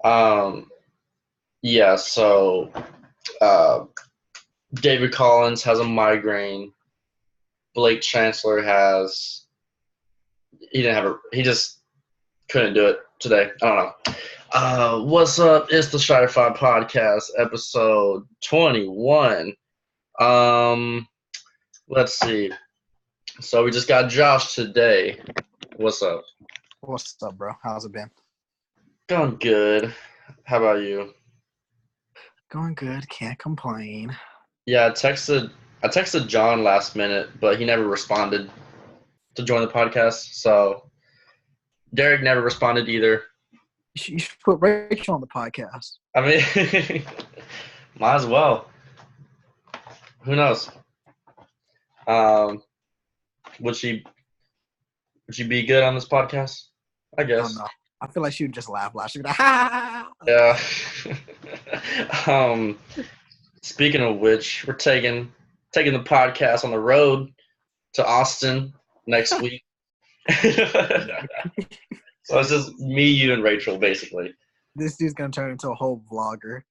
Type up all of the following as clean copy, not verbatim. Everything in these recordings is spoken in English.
Um, yeah, so uh, David Collins has a migraine. Blake Chancellor he just couldn't do it today. I don't know. What's up? It's the Shi-Fi podcast, episode 21. Let's see. So we just got Josh today. What's up? What's up, bro? How's it been? Going good. How about you? Going good. Can't complain. Yeah, I texted John last minute, but he never responded to join the podcast. So Derek never responded either. You should put Rachel on the podcast. I mean, might as well. Who knows? Would she be good on this podcast? I guess. I don't know. I feel like she would just laugh. She'd be like, ha! Yeah. Speaking of which, we're taking the podcast on the road to Austin next week. So it's just me, you, and Rachel, basically. This dude's gonna turn into a whole vlogger.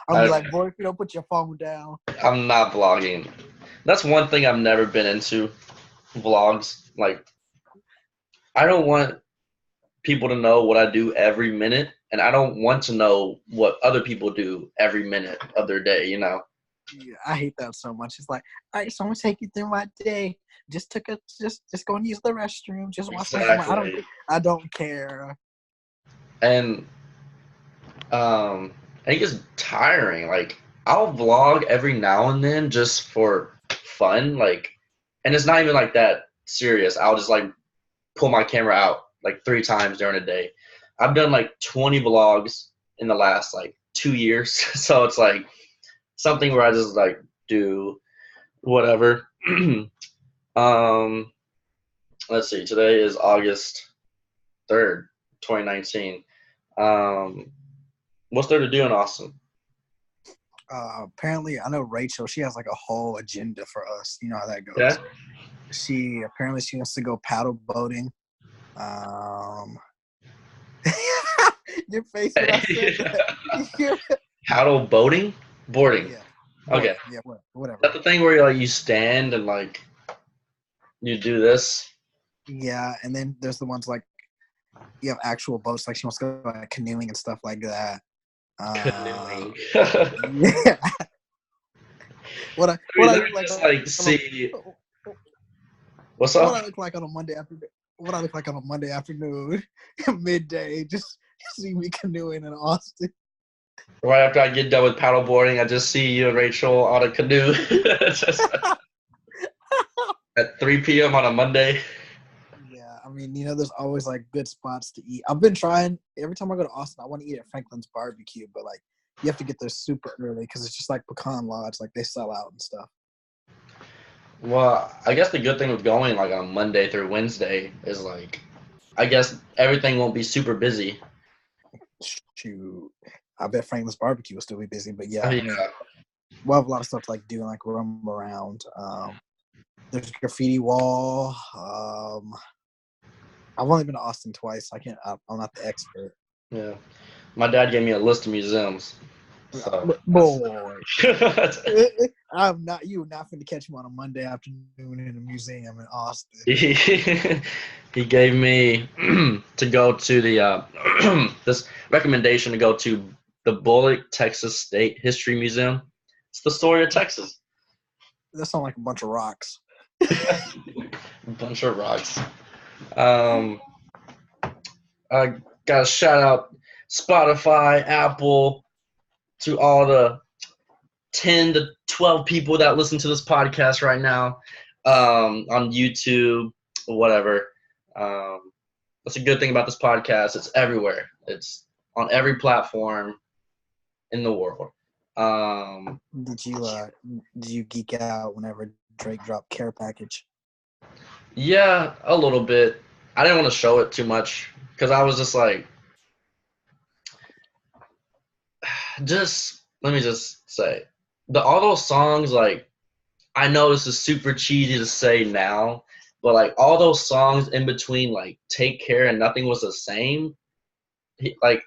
I'll be like, boy, if you don't put your phone down. I'm not vlogging. That's one thing I've never been into, vlogs. Like, I don't want people to know what I do every minute, and I don't want to know what other people do every minute of their day, you know? Yeah, I hate that so much. It's like, all right, so I'm gonna take you through my day. Just go and use the restroom. Just watch my I don't care. And it gets tiring. Like, I'll vlog every now and then just for fun, like, and it's not even like that serious. I'll just like pull my camera out like 3 times during a day. I've done like 20 vlogs in the last like 2 years, so it's like something where I just like do whatever. Let's see. Today is August 3rd, 2019. What's there to do in Austin? Apparently, I know Rachel. She has like a whole agenda for us. You know how that goes. Yeah. She wants to go paddle boating. Your face when I said that. Paddle boating? Boarding. Yeah. Okay. Yeah, whatever. Is that the thing where you stand and like you do this? Yeah, and then there's the ones like you have actual boats, like she wants to go like canoeing and stuff like that. Canoeing. Yeah. What I look like? See. What's up? What I look like on a Monday afternoon? What I look like on a Monday afternoon, midday? Just see me canoeing in Austin. Right after I get done with paddleboarding, I just see you and Rachel on a canoe at 3 p.m. on a Monday. Yeah, I mean, there's always like good spots to eat. I've been trying every time I go to Austin. I want to eat at Franklin's Barbecue, but like you have to get there super early because it's just like Pecan Lodge, like they sell out and stuff. Well, I guess the good thing with going like on Monday through Wednesday is like, I guess everything won't be super busy. Shoot, I bet Franklin's Barbecue will still be busy, but yeah, Yeah. I mean, we'll have a lot of stuff to like do and like roam around. There's a graffiti wall. I've only been to Austin twice. I'm not the expert. Yeah. My dad gave me a list of museums. So. Boy. I'm not finna catch me on a Monday afternoon in a museum in Austin. He gave me to go to the this recommendation to go to the Bullock, Texas State History Museum. It's the story of Texas. That sounds like a bunch of rocks. A bunch of rocks. I got to shout out Spotify, Apple, to all the 10 to 12 people that listen to this podcast right now, on YouTube, whatever. That's a good thing about this podcast. It's everywhere. It's on every platform in the world. Did you geek out whenever Drake dropped Care Package? Yeah, a little bit. I didn't want to show it too much because I was just like, let me just say, all those songs, like, I know this is super cheesy to say now, But like all those songs in between, like Take Care and Nothing Was the Same, like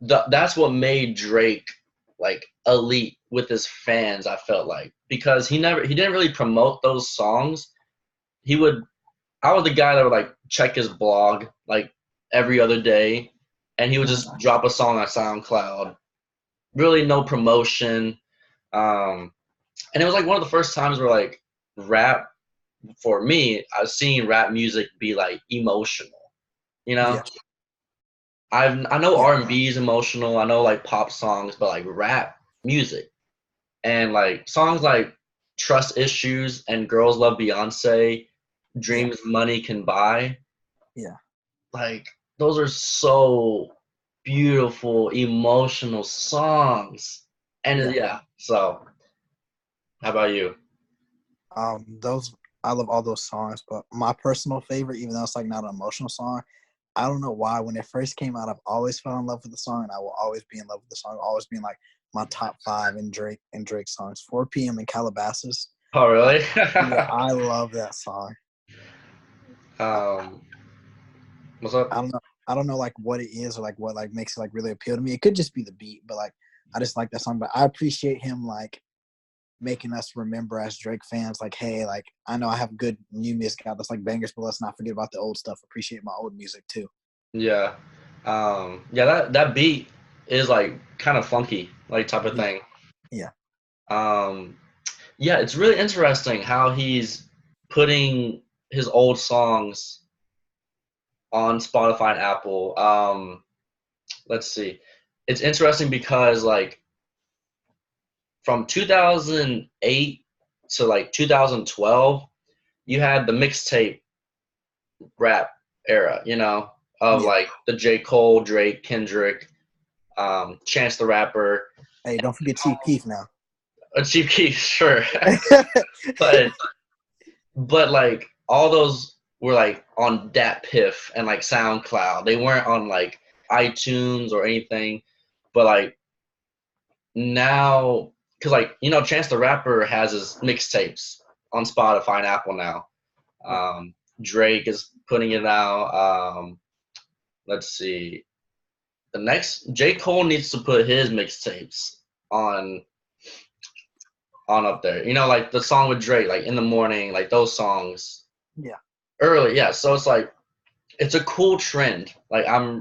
that's what made Drake like elite with his fans. I felt like because he didn't really promote those songs. I was the guy that would like check his blog like every other day, and he would just drop a song on SoundCloud. Really no promotion. And it was like one of the first times where like rap for me, I was seeing rap music be like emotional. You know, Yeah. I know R&B is emotional. I know like pop songs, but like rap music and like songs like Trust Issues and Girls Love Beyonce, Dreams Money Can Buy. Yeah. Like those are so beautiful, emotional songs. And so how about you? Those I love all those songs, but my personal favorite, even though it's like not an emotional song, I don't know why. When it first came out, I've always fell in love with the song, and I will always be in love with the song. Always being like my top 5 in Drake songs. 4 p.m. in Calabasas. Oh, really? Yeah, I love that song. What's up? I don't know like what it is or like what like makes it like really appeal to me. It could just be the beat, but like I just like that song. But I appreciate him like making us remember as Drake fans, like, hey, like I know I have good new music out that's like bangers, but let's not forget about the old stuff. Appreciate my old music too. Yeah. That beat is like kind of funky, like type of thing. Yeah. Yeah, it's really interesting how he's putting his old songs on Spotify and Apple. Let's see. It's interesting because like from 2008 to like 2012, you had the mixtape rap era, you know, of like the J. Cole, Drake, Kendrick, Chance the Rapper. Hey, don't forget Chief Keef now. Chief Keef, sure. but like all those were like on Dat Piff and like SoundCloud. They weren't on like iTunes or anything. But like now, because like you know, Chance the Rapper has his mixtapes on Spotify and Apple now. Drake is putting it out. Let's see. The next J. Cole needs to put his mixtapes on up there. You know, like the song with Drake, like In the Morning, like those songs. Yeah. Early, yeah. So it's like it's a cool trend. Like I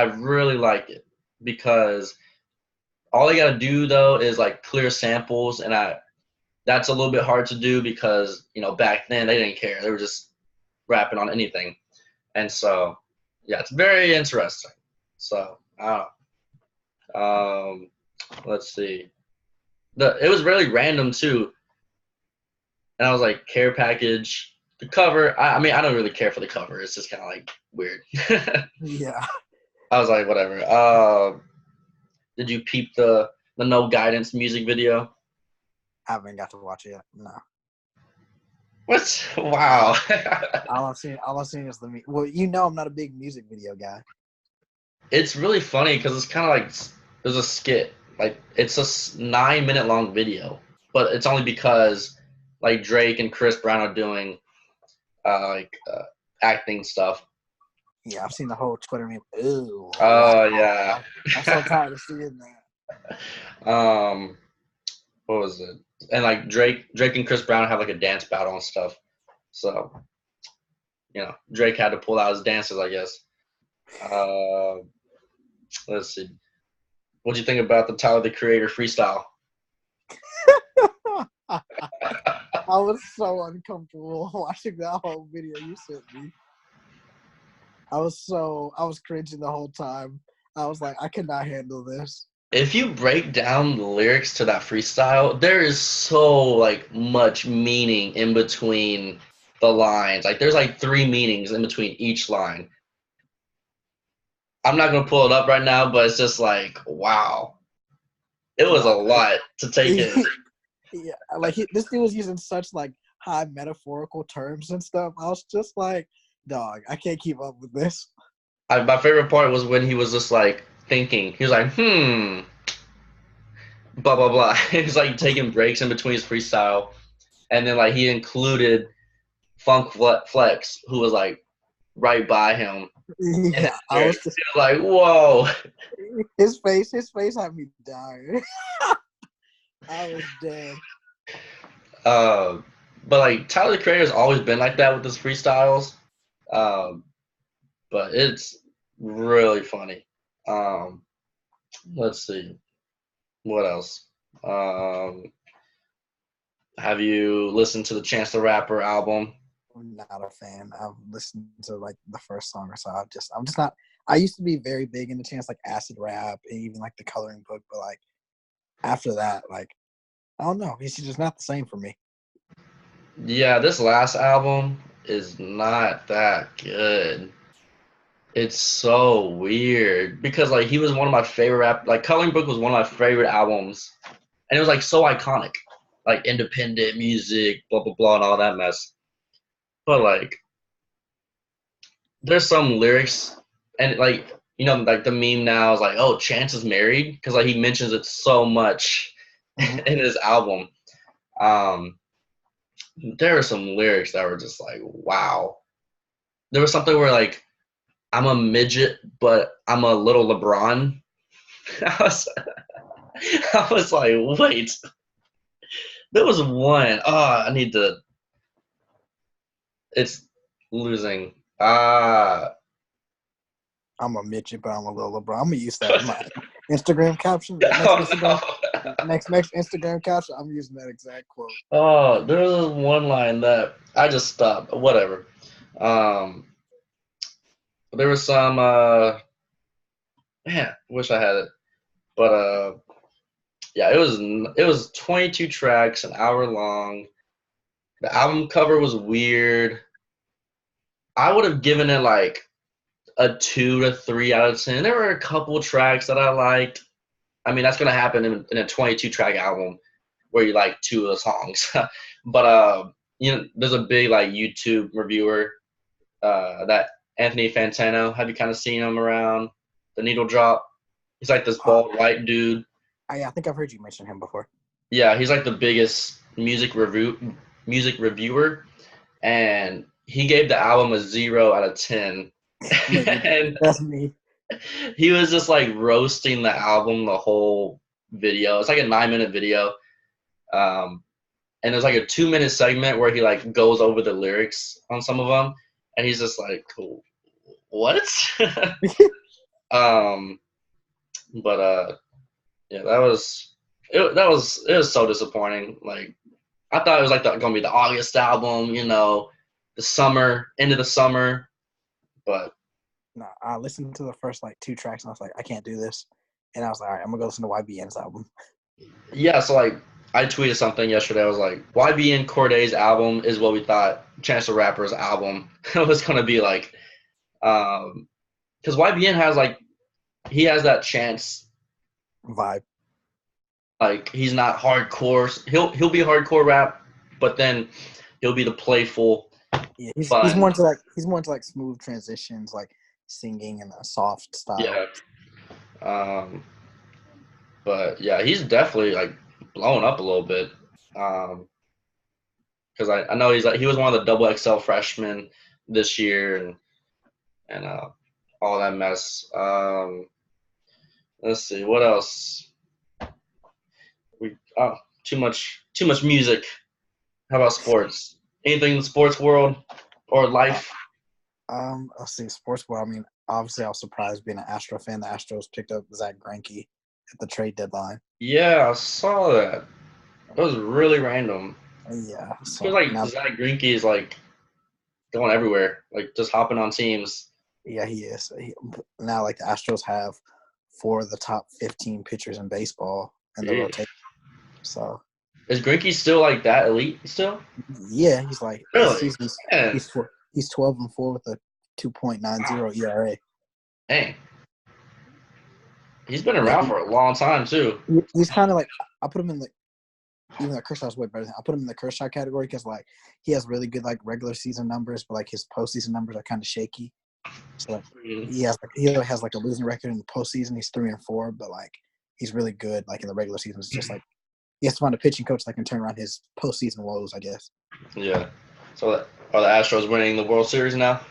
really like it because all they gotta do though is like clear samples, and that's a little bit hard to do because you know back then they didn't care. They were just rapping on anything, and so yeah, it's very interesting. So I don't know. Let's see. It was really random too, and I was like care package. The cover. I mean, I don't really care for the cover. It's just kind of like weird. Yeah. I was like, whatever. Did you peep the No Guidance music video? I haven't got to watch it yet. No. What? Wow. all I've seen is the well, you know, I'm not a big music video guy. It's really funny because it's kind of like there's a skit. Like it's a 9-minute long video, but it's only because like Drake and Chris Brown are doing acting stuff. Yeah, I've seen the whole Twitter meme. Ooh. Oh yeah. I'm so tired of seeing that. What was it? And like Drake and Chris Brown have like a dance battle and stuff. So, you know, Drake had to pull out his dances, I guess. Let's see. What'd you think about the Tyler the Creator freestyle? I was so uncomfortable watching that whole video you sent me. I was cringing the whole time. I was like, I cannot handle this. If you break down the lyrics to that freestyle, there is so like much meaning in between the lines. Like there's like 3 meanings in between each line. I'm not gonna pull it up right now, but it's just like wow. It was a lot to take in. Yeah, like this dude was using such like high metaphorical terms and stuff. I was just like, dog, I can't keep up with this. My favorite part was when he was just like thinking. He was like, blah blah blah. He was like taking breaks in between his freestyle, and then like he included Flex, who was like right by him. Yeah, I was just Like, whoa. his face had me dying. I was dead. But like Tyler the Creator's always been like that with his freestyles. But it's really funny. Let's see. What else? Have you listened to the Chance the Rapper album? I'm not a fan. I've listened to like the first song or so. I'm just not. I used to be very big into Chance, like acid rap and even like the Coloring Book, but like after that, like I don't know. He's just not the same for me. Yeah, this last album is not that good. It's so weird because like he was one of my favorite rap. Like Coloring Book was one of my favorite albums, and it was like so iconic, like independent music, blah blah blah, and all that mess. But like, there's some lyrics, and like like the meme now is like, oh, Chance is married because like he mentions it so much in his album. Um, there are some lyrics that were just like, wow. There was something where like, I'm a midget, but I'm a little LeBron. I was, I was like, wait. There was one. Oh, I need to. It's losing. I'm a midget, but I'm a little LeBron. I'm gonna use that in my Instagram caption. Next Instagram caption, I'm using that exact quote. Oh, there was one line that I just stopped. Whatever. There was some. Man, wish I had it, but yeah, it was 22 tracks, an hour long. The album cover was weird. I would have given it like a 2 to 3 out of 10. There were a couple tracks that I liked. I mean, that's gonna happen in a 22 track album where you like 2 of the songs. But there's a big like YouTube reviewer, that Anthony Fantano. Have you kind of seen him around the Needle Drop? He's like this bald white dude. I think I've heard you mention him before. Yeah, he's like the biggest music reviewer, and he gave the album a 0 out of 10. And That's me. he was just like roasting the album the whole video. It's like a 9-minute video. And there's like a 2-minute segment where he like goes over the lyrics on some of them, and he's just like, what? But yeah, that was it was so disappointing. Like I thought it was like gonna be the August album, the summer, end of the summer, but No, I listened to the first like 2 tracks and I was like, I can't do this. And I was like, all right, I'm gonna go listen to YBN's album. yeah. So like I tweeted something yesterday. I was like, YBN Corday's album is what we thought Chance the Rapper's album was gonna be like, because YBN has like he has that Chance Vibe. like he's not hardcore. He'll be hardcore rap, but then he'll be the playful. Yeah, he's more into like smooth transitions, like singing in a soft style. Yeah. But yeah, he's definitely like blowing up a little bit. Because I know he was one of the double XL freshmen this year and all that mess. Let's see what else. Too much music. How about sports? Anything in the sports world or life? Let's see, sports world. I mean, obviously, I was surprised being an Astro fan. The Astros picked up Zach Greinke at the trade deadline. Yeah, I saw that. That was really random. Yeah, So feels like Zach Greinke is like going everywhere, like just hopping on teams. Yeah, he is. Now, like the Astros have 4 of the top 15 pitchers in baseball in the rotation. So is Greinke still like that elite still? Yeah, he's like really. He's 12-4 with a 2.90 ERA. Dang. He's been around for a long time too. He's kind of like I put him in even though Kershaw's way better. I put him in the Kershaw category because like he has really good like regular season numbers, but like his postseason numbers are kind of shaky. So like he has like a losing record in the postseason. He's 3-4, but like he's really good like in the regular season. It's just like he has to find a pitching coach that can turn around his postseason woes, I guess. Yeah. So Are the Astros winning the World Series now?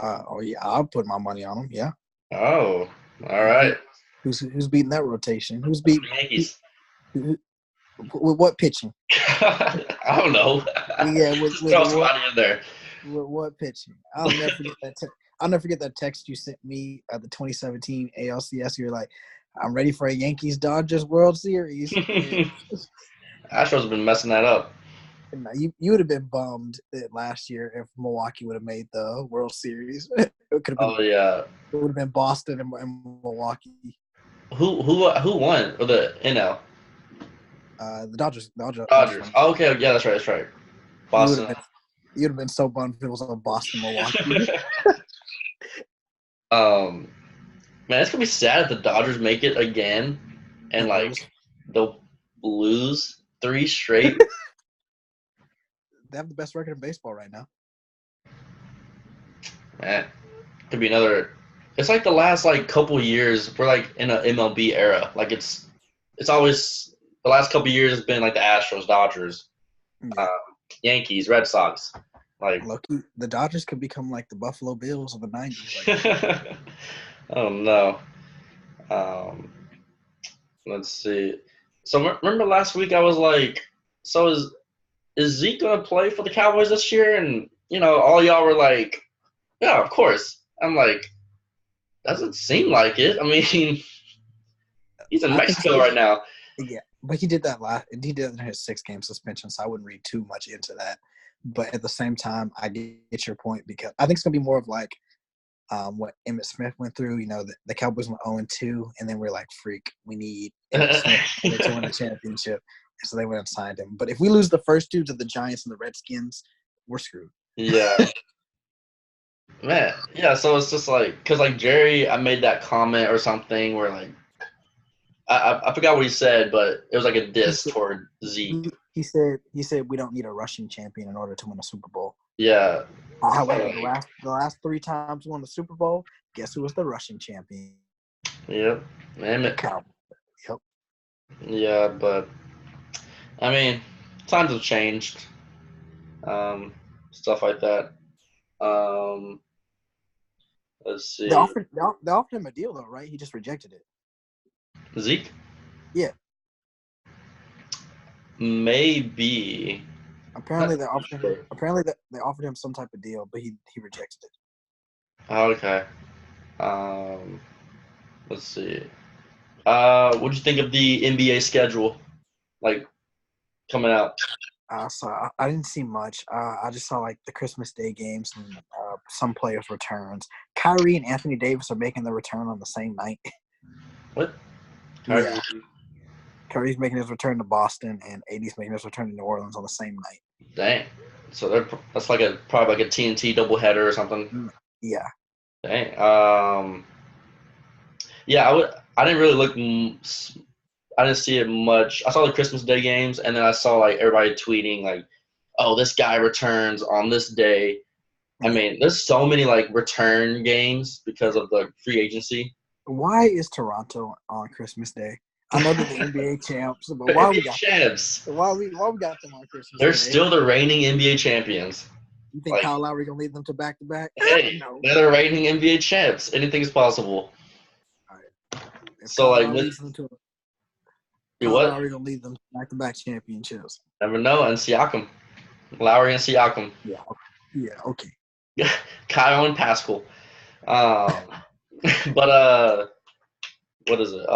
Oh yeah, I'll put my money on them. Yeah. Oh, all right. Who's beating that rotation? Who's The beating? Yankees. With what pitching? I don't know. Yeah, Just throw somebody in there. With what pitching? I'll never forget that. I'll never forget that text you sent me at the 2017 ALCS. You're like, "I'm ready for a Yankees Dodgers World Series." Astros have been messing that up. And you would have been bummed that last year if Milwaukee would have made the World Series. It could have been. Oh yeah. It would have been Boston and Milwaukee. Who won or the NL? The Dodgers. Dodgers. Won. Oh, okay, yeah, that's right. That's right. Boston. You'd have been so bummed if it was a Boston Milwaukee. Man, it's gonna be sad if the Dodgers make it again, and like they'll lose 3 straight. They have the best record in baseball right now. Man, could be another. It's like the last like couple years we're like in an MLB era. Like it's always the last couple years has been like the Astros, Dodgers, Yeah. Yankees, Red Sox. Like Loki, the Dodgers could become like the Buffalo Bills of the 90s. Like, oh no. Let's see. So remember last week I was like, so is Zeke gonna play for the Cowboys this year? And all y'all were like, yeah, of course. I'm like, doesn't seem like it. I mean, he's in Mexico right now. Yeah, but he did that he did in his 6-game suspension, so I wouldn't read too much into that. But at the same time, I get your point because I think it's gonna be more of like what Emmitt Smith went through. The Cowboys went 0-2, and then we're like, freak, we need Emmitt Smith to win a championship. And so they went and signed him. But if we lose the first 2 to the Giants and the Redskins, we're screwed. Yeah. Man, yeah, so it's just like, because like Jerry, I made that comment or something where like, I forgot what he said, but it was like a diss toward Zeke. He said we don't need a rushing champion in order to win a Super Bowl. Yeah. However, the last 3 times we won the Super Bowl, guess who was the rushing champion? Yep. Emmett. Yep. Yeah, but I mean, times have changed. Stuff like that. Let's see. They offered him a deal though, right? He just rejected it. Zeke? Yeah. Maybe. Apparently they offered him some type of deal, but he rejected it. Okay. Let's see. What'd you think of the NBA schedule, like coming out? So I didn't see much. I just saw like the Christmas Day games and some players' returns. Kyrie and Anthony Davis are making their return on the same night. What? Yeah. Kyrie's making his return to Boston, and AD's making his return to New Orleans on the same night. Dang. So that's like probably like a TNT doubleheader or something. Yeah. Dang. Yeah, I didn't really look. I didn't see it much. I saw the Christmas Day games, and then I saw like everybody tweeting like, "Oh, this guy returns on this day." I mean, there's so many like return games because of the free agency. Why is Toronto on Christmas Day? I know they're the NBA champs, but why we got champs? Why we got them on Christmas They're Day? still the reigning NBA champions. You think Kyle Lowry gonna lead them to back-to-back? Hey, no. They're the reigning NBA champs. Anything is possible. All right. So like, Kyle Lowry gonna lead them to back-to-back championships. Never know. And Siakam, Lowry and Siakam. Yeah. Yeah. Okay. Kyle and Pascal. But what is it?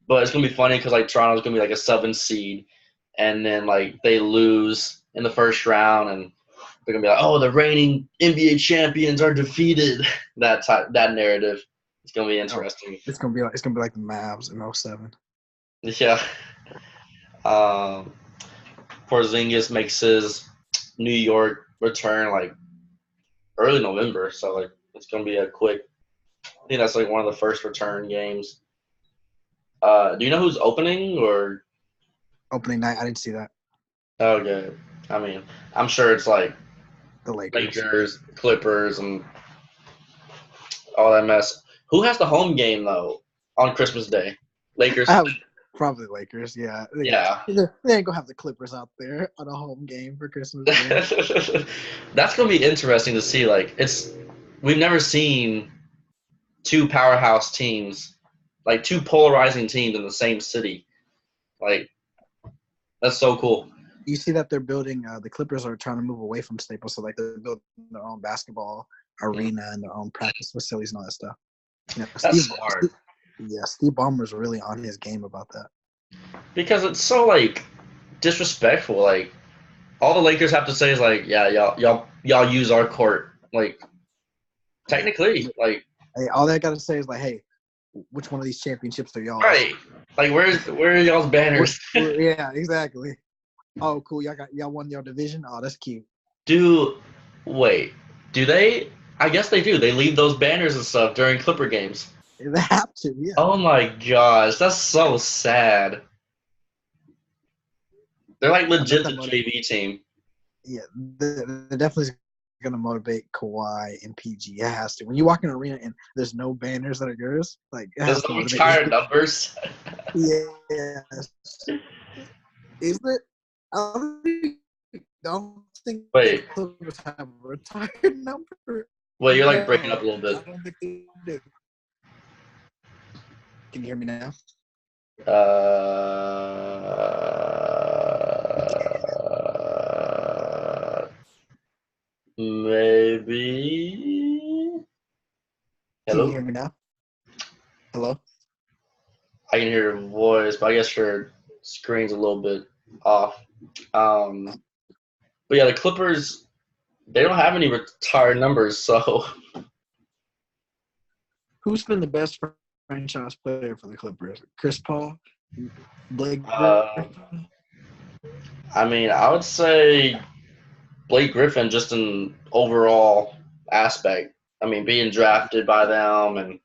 But it's gonna be funny because like Toronto's gonna be like a 7 seed, and then like they lose in the first round, and they're gonna be like, "Oh, the reigning NBA champions are defeated." That narrative. It's gonna be interesting. It's gonna be like the Mavs in 07. Yeah. Porzingis makes his New York return like early November, so like it's gonna be a quick. I think that's like one of the first return games. Do you know who's opening or opening night? I didn't see that. Okay. I mean, I'm sure it's like the Lakers, Clippers, and all that mess. Who has the home game though on Christmas Day? Lakers. Probably Lakers. Yeah. Yeah. They ain't gonna have the Clippers out there on a home game for Christmas Day. That's gonna be interesting to see. Like, we've never seen two powerhouse teams, like two polarizing teams in the same city. Like, that's so cool. You see that they're building. The Clippers are trying to move away from Staples, so like they're building their own basketball arena and their own practice facilities and all that stuff. You know, That's smart. Steve Ballmer's really on his game about that. Because it's so like disrespectful. Like, all the Lakers have to say is like, yeah, y'all use our court. Like, technically, like, Hey, all they gotta say is like, hey, which one of these championships are y'all? right? Like, where are y'all's banners? Yeah, exactly. Oh, cool. Y'all won your division. Oh, that's cute. Do they? I guess they do. They leave those banners and stuff during Clipper games. They have to. Yeah. Oh my gosh, that's so sad. They're like legit the JV team. Yeah, they're definitely gonna motivate Kawhi and PG. It has to. When you walk in an arena and there's no banners that are yours, like There's no retired numbers. Yeah. Is it? I don't think Wait. the Clippers have a retired number. Well, you're like breaking up a little I bit. don't think they do. Can you hear me now? Maybe. Hello? Can you hear me now? Hello? I can hear your voice, but I guess your screen's a little bit off. But yeah, the Clippers, they don't have any retired numbers, so. Who's been the best franchise player for the Clippers? Chris Paul? Blake Griffin? I mean, I would say Blake Griffin just in overall aspect. I mean, being drafted by them and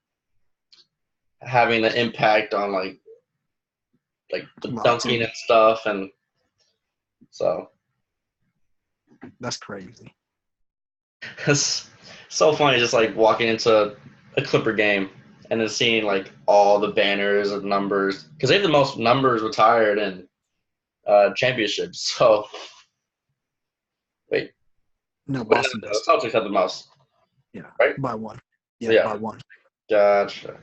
having the impact on like the dunking and stuff, and so that's crazy. it's so funny just like walking into a Clipper game and then seeing like all the banners and numbers because they have the most numbers retired in championships. So wait, no, Boston does. The Celtics have the most. Yeah, right by one. Yeah, by one. Gotcha.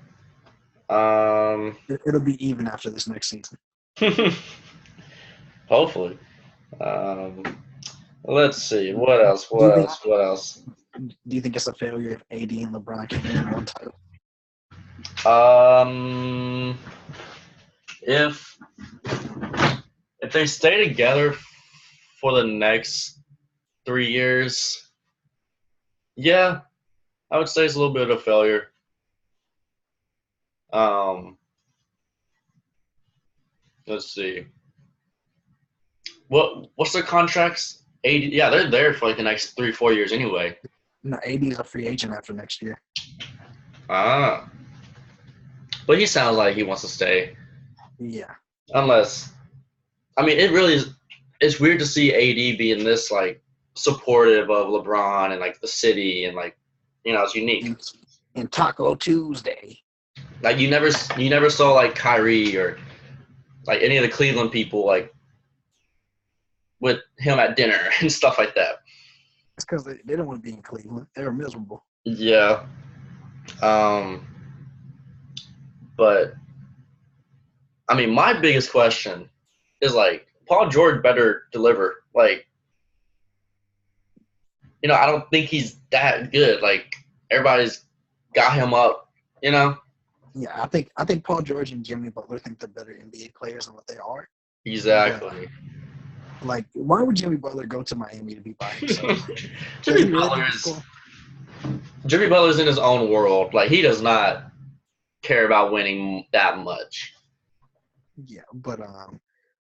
It'll be even after this next season. Hopefully. Let's see. What else? What else? Do you think it's a failure if AD and LeBron can win one title? If they stay together for the next 3 years, yeah, I would say it's a little bit of a failure. Let's see. What's their contracts? 80. Yeah, they're there for like the next 3-4 years anyway. No, AD is a free agent after next year. Ah. But he sounds like he wants to stay. Yeah. Unless, I mean, it really is. It's weird to see AD being this like supportive of LeBron and like the city and like, you know, it's unique. And Taco Tuesday. Like you never saw like Kyrie or like any of the Cleveland people like with him at dinner and stuff like that. It's because they didn't want to be in Cleveland. They were miserable. Yeah. But I mean, my biggest question is like Paul George better deliver. Like, you know, I don't think he's that good. Like everybody's got him up, you know. Yeah, I think Paul George and Jimmy Butler think they're better NBA players than what they are. Exactly. But, like, why would Jimmy Butler go to Miami to be by himself? Jimmy Butler's in his own world. Like he does not care about winning that much. Yeah, but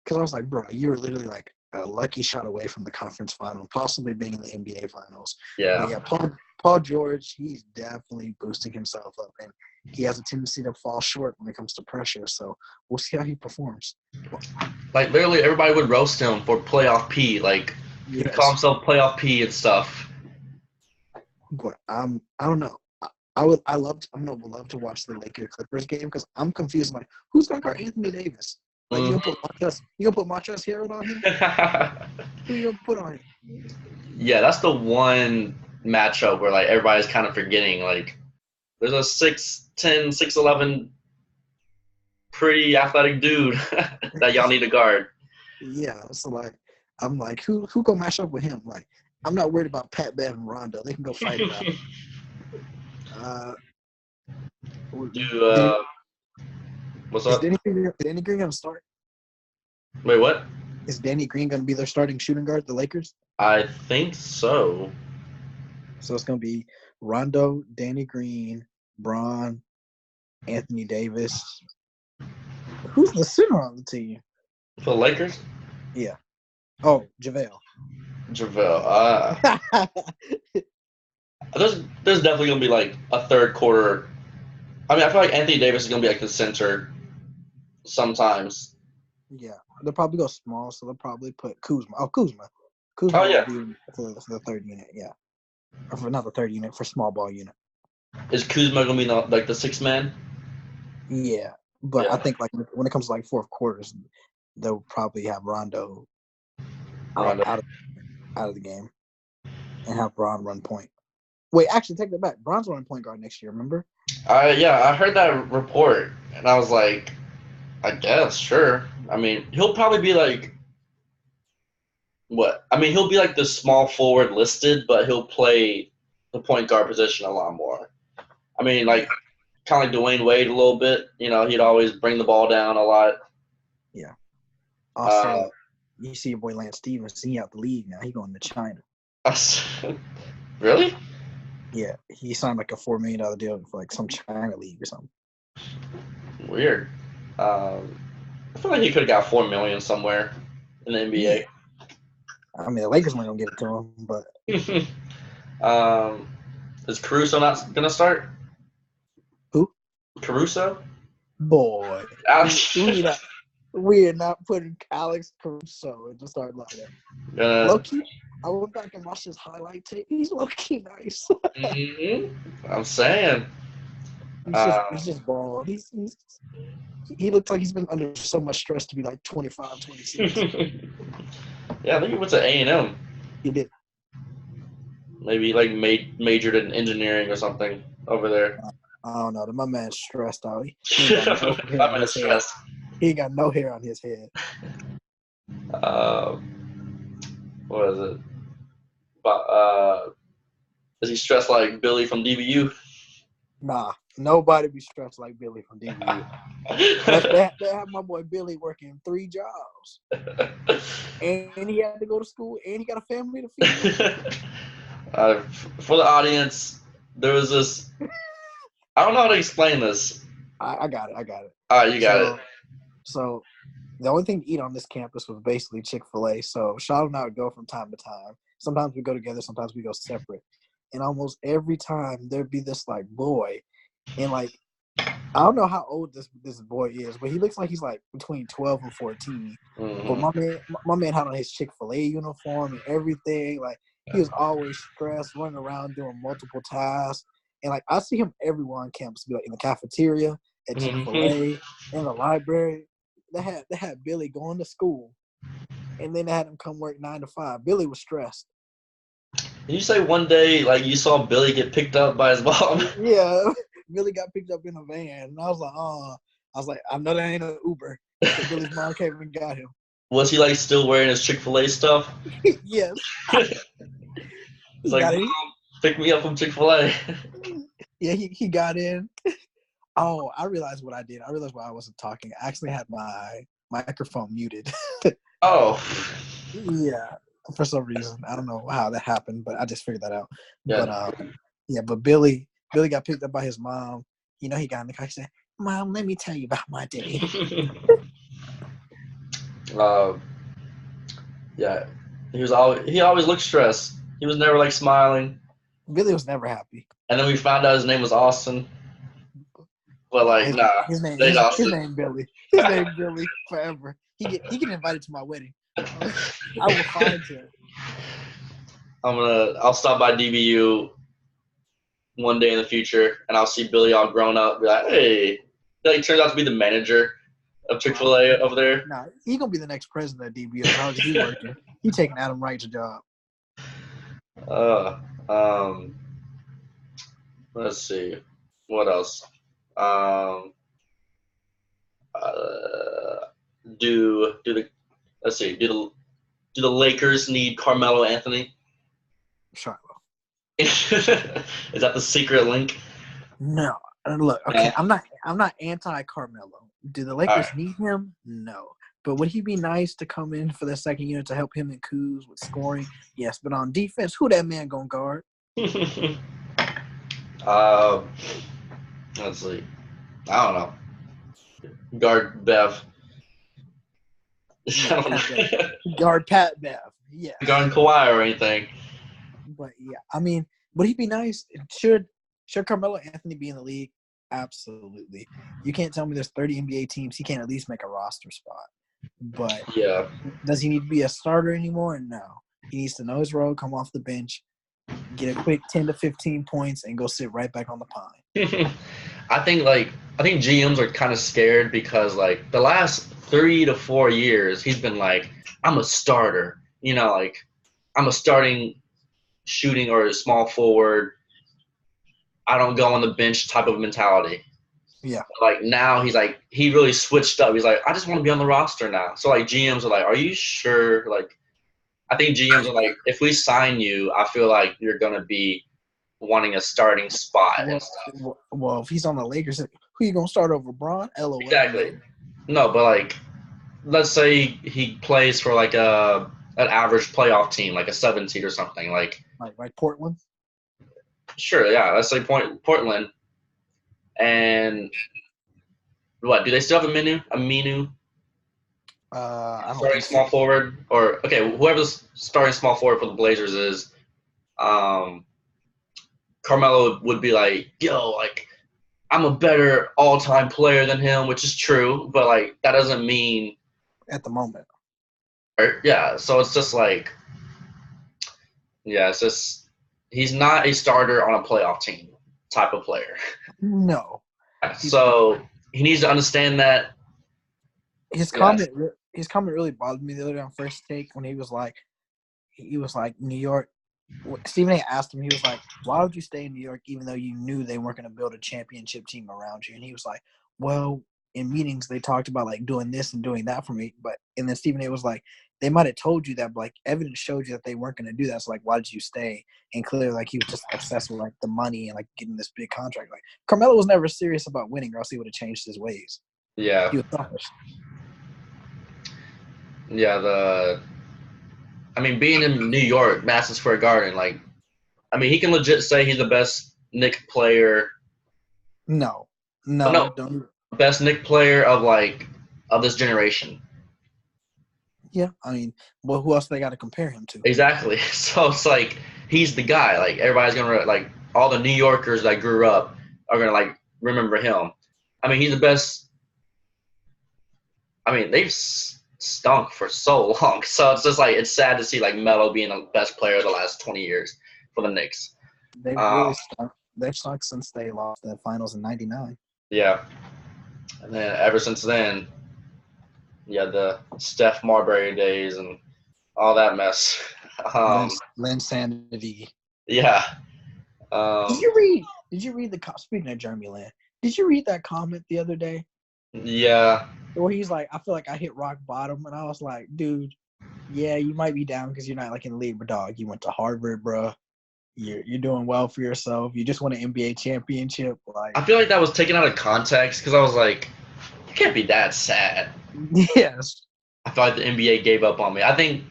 because I was like, bro, you were literally like a lucky shot away from the conference final, possibly being in the NBA finals. Yeah. But yeah, Paul George, he's definitely boosting himself up, and he has a tendency to fall short when it comes to pressure. So we'll see how he performs. Like literally, everybody would roast him for playoff P. Like he'd call himself playoff P and stuff. But I don't know. I would love to watch the Lakers Clippers game because I'm confused. Like, who's gonna guard Anthony Davis? Like, you gonna put Montrezl Harrell on him? Who you gonna put on him? Yeah, that's the one matchup where like everybody's kind of forgetting. Like, there's a 6'10", 6'11", pretty athletic dude that y'all need to guard. Yeah, so like, I'm like, who gonna match up with him? Like, I'm not worried about Pat Bev and Rondo. They can go fight it out. What's up? Is Danny Green gonna start? Wait, what? Is Danny Green gonna be their starting shooting guard, the Lakers? I think so. So it's gonna be Rondo, Danny Green, Bron, Anthony Davis. Who's the center on the team? For the Lakers? Yeah. Oh, JaVale. There's definitely gonna be like a third quarter. I mean, I feel like Anthony Davis is gonna be like the center sometimes. Yeah, they'll probably go small, so they'll probably put Kuzma. Kuzma Oh, yeah. will be for the third unit. Yeah, or for not the third unit, for small ball unit. Is Kuzma gonna be like the sixth man? Yeah, but Yeah. I think like when it comes to like fourth quarters, they'll probably have Rondo out of the game and have Bron run point. Wait, actually, take that back. Bron's running point guard next year. Remember? Yeah, I heard that report, and I was like, I guess, sure. I mean, he'll probably be like, what? I mean, he'll be like the small forward listed, but he'll play the point guard position a lot more. I mean, like, kind of like Dwayne Wade a little bit. You know, he'd always bring the ball down a lot. Yeah. Also, you see your boy Lance Stevens, he out the league now. He going to China. Really? Yeah, he signed like a $4 million deal for like some China league or something. Weird. I feel like he could have got $4 million somewhere in the NBA. Yeah. I mean, the Lakers weren't gonna give it to him, but is Caruso not gonna start? who? Caruso? Boy, Ouch. we're not putting Alex Caruso in the starting lineup. Low-key, I went back and watched his highlight tape. He's low-key nice. I'm saying. He's just bald. He looks like he's been under so much stress to be like 25, 26. Yeah, I think he went to A&M. He did. Maybe like majored in engineering or something over there. I don't know. My man's stressed out. He ain't got no hair on his head. What is it? Is he stressed like Billy from DBU? Nah, nobody be stressed like Billy from DBU. they have my boy Billy working 3 jobs. And he had to go to school, and he got a family to feed. For the audience, there was this. I don't know how to explain this. I got it. All right, you got it. So the only thing to eat on this campus was basically Chick-fil-A. So Charlotte and I would go from time to time. Sometimes we go together, sometimes we go separate. And almost every time there'd be this like boy, and like I don't know how old this boy is, but he looks like he's like between 12 and 14. Mm-hmm. But my man had on his Chick-fil-A uniform and everything. Like he was always stressed, running around doing multiple tasks. And like I see him everywhere on campus, be like in the cafeteria, at Chick-fil-A, in the library. They had Billy going to school, and then they had him come work 9 to 5. Billy was stressed. Did you say one day like you saw Billy get picked up by his mom? Yeah, Billy got picked up in a van, and I was like, I know that ain't an Uber. So Billy's mom came and got him. Was he like still wearing his Chick-fil-A stuff? Yes. He's like, Mom, pick me up from Chick-fil-A. Yeah, he got in. Oh, I realized what I did. I realized why I wasn't talking. I actually had my microphone muted. Oh. Yeah, for some reason. I don't know how that happened, but I just figured that out. Yeah. But Billy got picked up by his mom. You know, he got in the car. He said, "Mom, let me tell you about my day." Yeah. He always looked stressed. He was never like smiling. Billy was never happy. And then we found out his name was Austin. But like, his name Billy. His name Billy forever. He get invited to my wedding. I will find him. I'll stop by DBU one day in the future, and I'll see Billy all grown up, be like, hey, he turns out to be the manager of Chick-fil-A over there. Nah, he gonna be the next president of DBU. How is he working? He taking Adam Wright's job. Let's see, what else? Do the let's see, do the Lakers need Carmelo Anthony? Shiloh. Is that the secret link? No. Look, okay, No. I'm not anti Carmelo. Do the Lakers need him? No. But would he be nice to come in for the second unit to help him and Kuz with scoring? Yes. But on defense, who that man gonna guard? Let's see. I don't know. Guard Bev. Yeah, guard Pat Bev. Yeah. Guard Kawhi or anything. But yeah, I mean, would he be nice? Should Carmelo Anthony be in the league? Absolutely. You can't tell me there's 30 NBA teams. He can't at least make a roster spot. But yeah, does he need to be a starter anymore? No. He needs to know his role, come off the bench, get a quick 10 to 15 points, and go sit right back on the pine. I think GMs are kind of scared because like the last 3 to 4 years he's been like, I'm a starter, like I'm a starting shooting or a small forward. I don't go on the bench type of mentality. Yeah. Like now he's like he really switched up. He's like, I just want to be on the roster now. So like GMs are like, are you sure? Like I think GMs are like, if we sign you, I feel like you're gonna be wanting a starting spot and stuff. Well, if he's on the Lakers, who you gonna start over? Braun? LOL. Exactly. No, but like, let's say he plays for like an average playoff team, like a 7 seed or something. Like Portland. Sure, yeah. Let's say Portland. And what? Do they still have a menu? I don't starting small forward, or okay, whoever's starting small forward for the Blazers is, Carmelo would be like, yo, like I'm a better all-time player than him, which is true, but like that doesn't mean at the moment. Yeah, so it's just like, yeah, it's just he's not a starter on a playoff team type of player. No. So he needs to understand that. His comment really bothered me the other day on First Take when he was like, New York. Stephen A. asked him, he was like, why would you stay in New York even though you knew they weren't going to build a championship team around you? And he was like, well, in meetings they talked about like doing this and doing that for me, and then Stephen A. was like, they might have told you that, but like evidence showed you that they weren't going to do that. So like, why did you stay? And clearly, like he was just obsessed with like the money and like getting this big contract. Like Carmelo was never serious about winning, or else he would have changed his ways. Yeah. He was selfish. Yeah, being in New York, Madison Square Garden, like, he can legit say he's the best Knick player. No. Don't. Best Knick player of this generation. Yeah, well, who else they got to compare him to? Exactly. So it's like he's the guy. Like everybody's gonna like all the New Yorkers that grew up are gonna like remember him. He's the best. They've stunk for so long, so it's just like it's sad to see like Melo being the best player of the last 20 years for the Knicks. They've really stunk. They've stunk since they lost the finals in '99. Yeah, and then ever since then. Yeah, the Steph Marbury days and all that mess. Lynn Sanity. Yeah. Did you read speaking of Jeremy Lin, did you read that comment the other day? Yeah. Where he's like, I feel like I hit rock bottom, and I was like, dude, yeah, you might be down because you're not like in the league, but dog, you went to Harvard, bro. You're doing well for yourself. You just won an NBA championship. Like, I feel like that was taken out of context because I was like, you can't be that sad. Yes. I feel like the NBA gave up on me. I think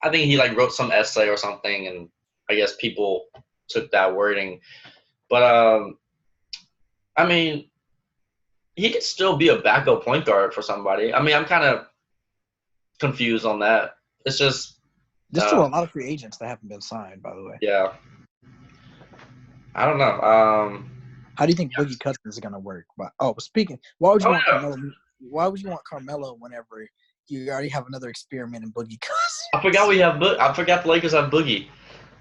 he like wrote some essay or something, and I guess people took that wording. But he could still be a backup point guard for somebody. I'm kind of confused on that. It's just there's still a lot of free agents that haven't been signed, by the way. Yeah. I don't know. How do you think Boogie Cousins is gonna work? Speaking, why would you want Carmelo? Why would you want Carmelo whenever you already have another experiment in Boogie Cousins? I forgot the Lakers have Boogie.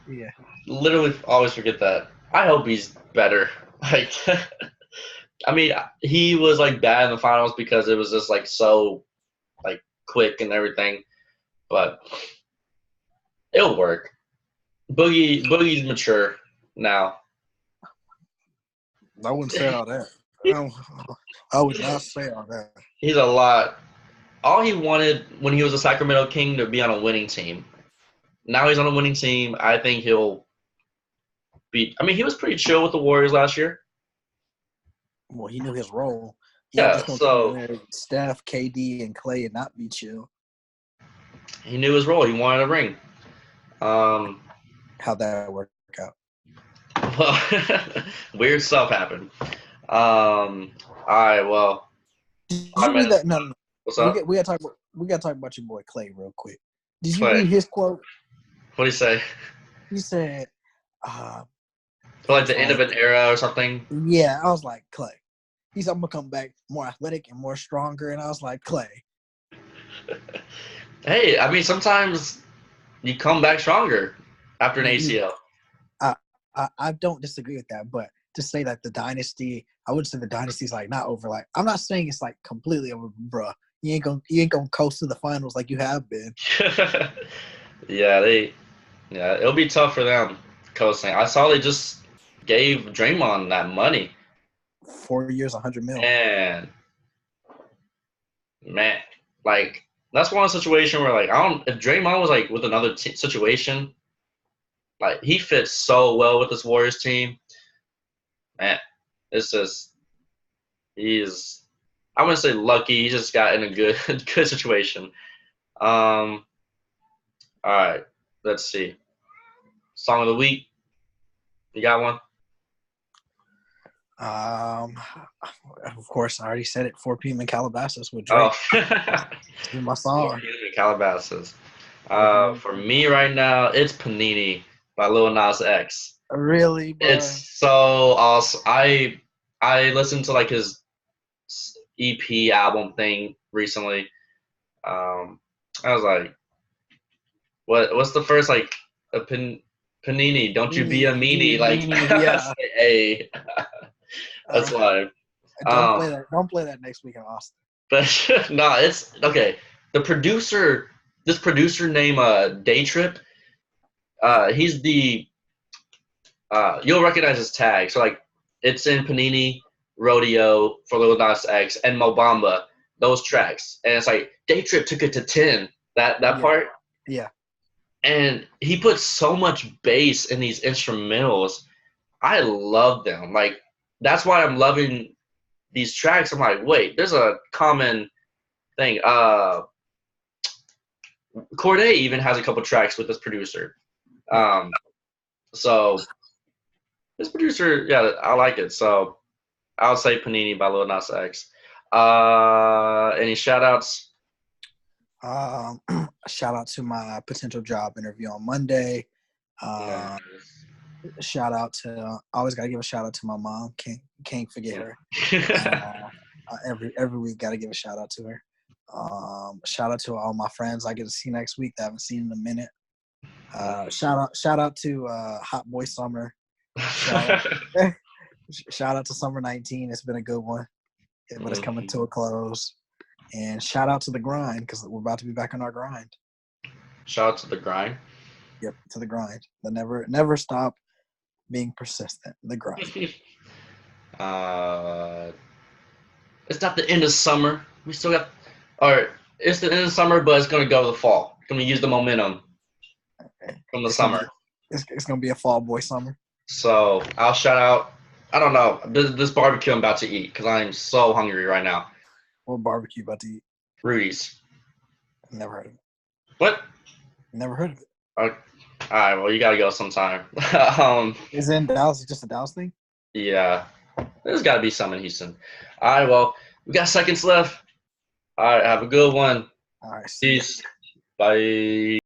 Yeah. Literally always forget that. I hope he's better. Like, I mean, he was like bad in the finals because it was just like so like quick and everything, but it'll work. Boogie's mature now. I wouldn't say all that. I would not say all that. He's a lot. All he wanted when he was a Sacramento King to be on a winning team. Now he's on a winning team. I think he'll be. I mean, he was pretty chill with the Warriors last year. Well, he knew his role. He Yeah, just gonna so come in there, Steph, KD, and Clay, and not be chill. he knew his role. He wanted a ring. How'd that work out? Well, weird stuff happened. All right. Well, Did you read that? No. What's up? We gotta talk about your boy Clay real quick. Did you Clay. read his quote? What did he say? He said, For like the end of an era or something. Yeah, I was like, Clay. He said, I'm gonna come back more athletic and more stronger, and I was like, Clay. Hey, I mean, sometimes you come back stronger after an ACL. I don't disagree with that, but to say that the dynasty, I wouldn't say the dynasty's like not over. Like, I'm not saying it's like completely over, bruh. You ain't gonna coast to the finals like you have been. Yeah, it'll be tough for them coasting. I saw they just gave Draymond that money. 4 years, $100 million. Man, like that's one situation where like if Draymond was like with another situation, like he fits so well with this Warriors team. Man, it's just I wouldn't say lucky. He just got in a good situation. All right, let's see. Song of the week. You got one? Of course, I already said it. 4 p.m. in Calabasas with Drake. Oh, my song. 4 p.m. in Calabasas. For me right now, it's Panini by Lil Nas X. Really, bro? It's so awesome. I listened to like his EP album thing recently. I was like, what's the first like a Panini? Don't you be a meanie? Like, yeah. Hey, that's why. Don't play that next week in Austin. But no, it's okay. This producer named Day Trip. He's the you'll recognize his tag. So like it's in Panini, Rodeo for Lil Nas X, and Mo Bamba, those tracks. And it's like Day Trip took it to 10. That part. Yeah. And he puts so much bass in these instrumentals. I love them. Like that's why I'm loving these tracks. I'm like, wait, there's a common thing. Corday even has a couple tracks with this producer. So this producer, yeah, I like it. So I'll say Panini by Lil Nas X. Any shout outs? Shout out to my potential job interview on Monday. Shout out to I always gotta give a shout out to my mom. Can't forget her. Every week gotta give a shout out to her. Shout out to all my friends I get to see next week that I haven't seen in a minute. Shout out to Hot Boy Summer. Shout out to Summer 19. It's been a good one, but it's coming to a close. And shout out to the grind because we're about to be back on our grind. Shout out to the grind. Yep, to the grind. The never stop being persistent. The grind. It's not the end of summer. We still got, or it's the end of summer, but it's gonna go to the fall. It's gonna use the momentum from the summer. It's gonna be a fall boy summer. So I'll shout out. I don't know this barbecue I'm about to eat because I'm so hungry right now. What barbecue about to eat? Rudy's. Never heard of it. What? Never heard of it. All right. Well, you gotta go sometime. Is it in Dallas? Just a Dallas thing? Yeah. There's got to be some in Houston. All right. Well, we got seconds left. All right. Have a good one. All right. Peace. Bye.